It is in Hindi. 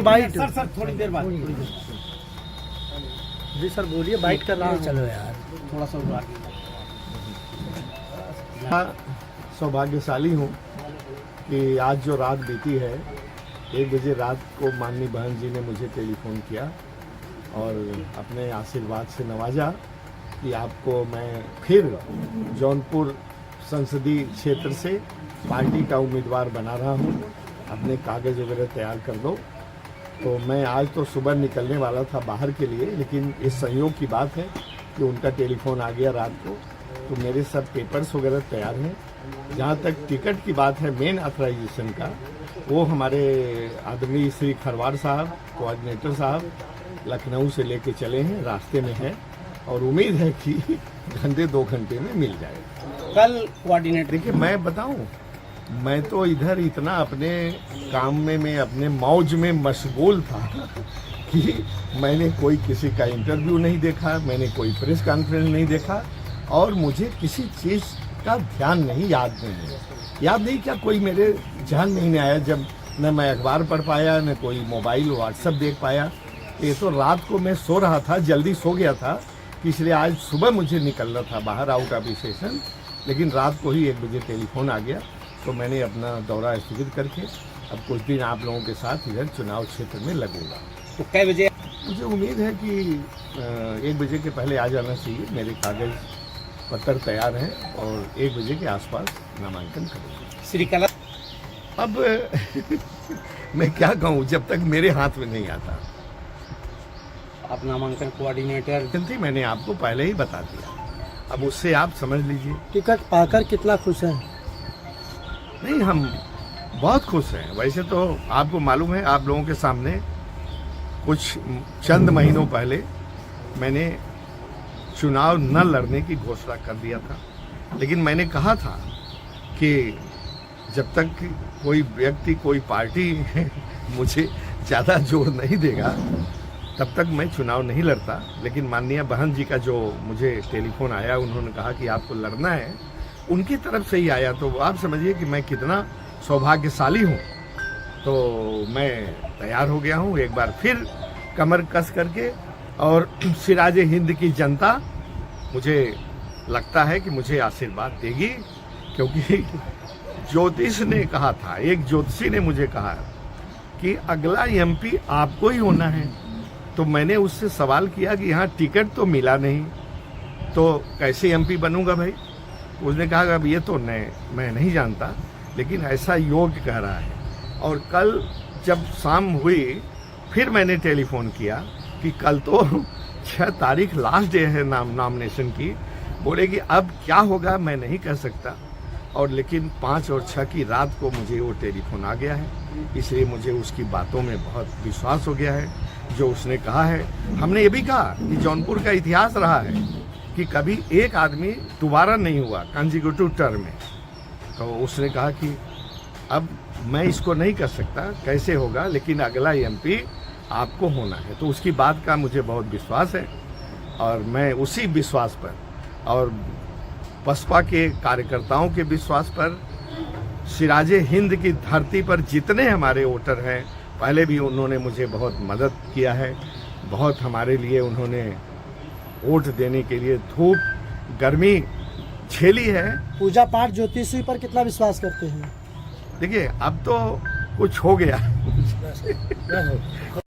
बाइट सर थोड़ी देर बाद। जी सर बोलिए, बाइट कर रहा हूँ। चलो यार थोड़ा सा आगे। सौभाग्यशाली हूँ कि आज जो रात बीती है, 1 बजे रात को माननीय बहन जी ने मुझे टेलीफोन किया और अपने आशीर्वाद से नवाजा कि आपको मैं फिर जौनपुर संसदीय क्षेत्र से पार्टी का उम्मीदवार बना रहा हूँ, अपने कागज़ वगैरह तैयार कर दो। तो मैं आज तो सुबह निकलने वाला था बाहर के लिए, लेकिन इस संयोग की बात है कि उनका टेलीफोन आ गया रात को, तो मेरे सब पेपर्स वगैरह तैयार हैं। जहाँ तक टिकट की बात है मेन ऑथराइजेशन का, वो हमारे आदरणीय श्री खरवार साहब, कोऑर्डिनेटर साहब लखनऊ से लेके चले हैं, रास्ते में है और उम्मीद है कि घंटे 2 घंटे में मिल जाएगा। कल कोऑर्डिनेटर देखिए मैं बताऊं, मैं तो इधर इतना अपने काम में मैं अपने मौज में मशगूल था कि मैंने कोई किसी का इंटरव्यू नहीं देखा, मैंने कोई प्रेस कॉन्फ्रेंस नहीं देखा और मुझे किसी चीज़ का ध्यान नहीं, याद नहीं क्या कोई मेरे ध्यान नहीं आया। जब न मैं अखबार पढ़ पाया, न कोई मोबाइल व्हाट्सएप देख पाया। ये तो रात को मैं सो रहा था, जल्दी सो गया था, इसलिए आज सुबह मुझे निकलना था बाहर आउट ऑफ स्टेशन, लेकिन रात को ही 1 बजे टेलीफोन आ गया। तो मैंने अपना दौरा स्थगित करके अब कुछ दिन आप लोगों के साथ इधर चुनाव क्षेत्र में लगूंगा। तो कै बजे? मुझे उम्मीद है कि 1 बजे के पहले आ जाना चाहिए। मेरे कागज पत्र तैयार हैं और 1 बजे के आसपास नामांकन करूँगा। श्री कला अब मैं क्या कहूँ, जब तक मेरे हाथ में नहीं आता। आप नामांकन कोऑर्डिनेटर थी, मैंने आपको पहले ही बता दिया, अब उससे आप समझ लीजिए। टिकट पाकर कितना खुश हैं? नहीं, हम बहुत खुश हैं। वैसे तो आपको मालूम है, आप लोगों के सामने कुछ चंद महीनों पहले मैंने चुनाव न लड़ने की घोषणा कर दिया था, लेकिन मैंने कहा था कि जब तक कोई व्यक्ति, कोई पार्टी मुझे ज़्यादा जोर नहीं देगा तब तक मैं चुनाव नहीं लड़ता। लेकिन माननीय बहन जी का जो मुझे टेलीफोन आया, उन्होंने कहा कि आपको लड़ना है, उनकी तरफ से ही आया, तो आप समझिए कि मैं कितना सौभाग्यशाली हूँ। तो मैं तैयार हो गया हूँ एक बार फिर कमर कस करके, और सिराजे हिंद की जनता मुझे लगता है कि मुझे आशीर्वाद देगी, क्योंकि ज्योतिष ने कहा था, एक ज्योतिषी ने मुझे कहा कि अगला एमपी आपको ही होना है। तो मैंने उससे सवाल किया कि यहाँ टिकट तो मिला नहीं, तो कैसे एमपी बनूंगा भाई? उसने कहा कि अब ये तो मैं नहीं जानता, लेकिन ऐसा योग कह रहा है। और कल जब शाम हुई, फिर मैंने टेलीफोन किया कि कल तो 6 तारीख लास्ट डे है नॉमिनेशन की। बोले कि अब क्या होगा मैं नहीं कह सकता, और लेकिन 5 और 6 की रात को मुझे वो टेलीफोन आ गया है, इसलिए मुझे उसकी बातों में बहुत विश्वास हो गया है। जो उसने कहा है, हमने ये भी कहा कि जौनपुर का इतिहास रहा है कि कभी एक आदमी दोबारा नहीं हुआ कंसेक्यूटिव टर्म में। तो उसने कहा कि अब मैं इसको नहीं कर सकता कैसे होगा, लेकिन अगला एमपी आपको होना है। तो उसकी बात का मुझे बहुत विश्वास है, और मैं उसी विश्वास पर और बसपा के कार्यकर्ताओं के विश्वास पर, सिराजे हिंद की धरती पर जितने हमारे वोटर हैं, पहले भी उन्होंने मुझे बहुत मदद किया है, बहुत हमारे लिए उन्होंने वोट देने के लिए धूप गर्मी झेली है। पूजा पाठ ज्योतिषी पर कितना विश्वास करते हैं? देखिए अब तो कुछ हो गया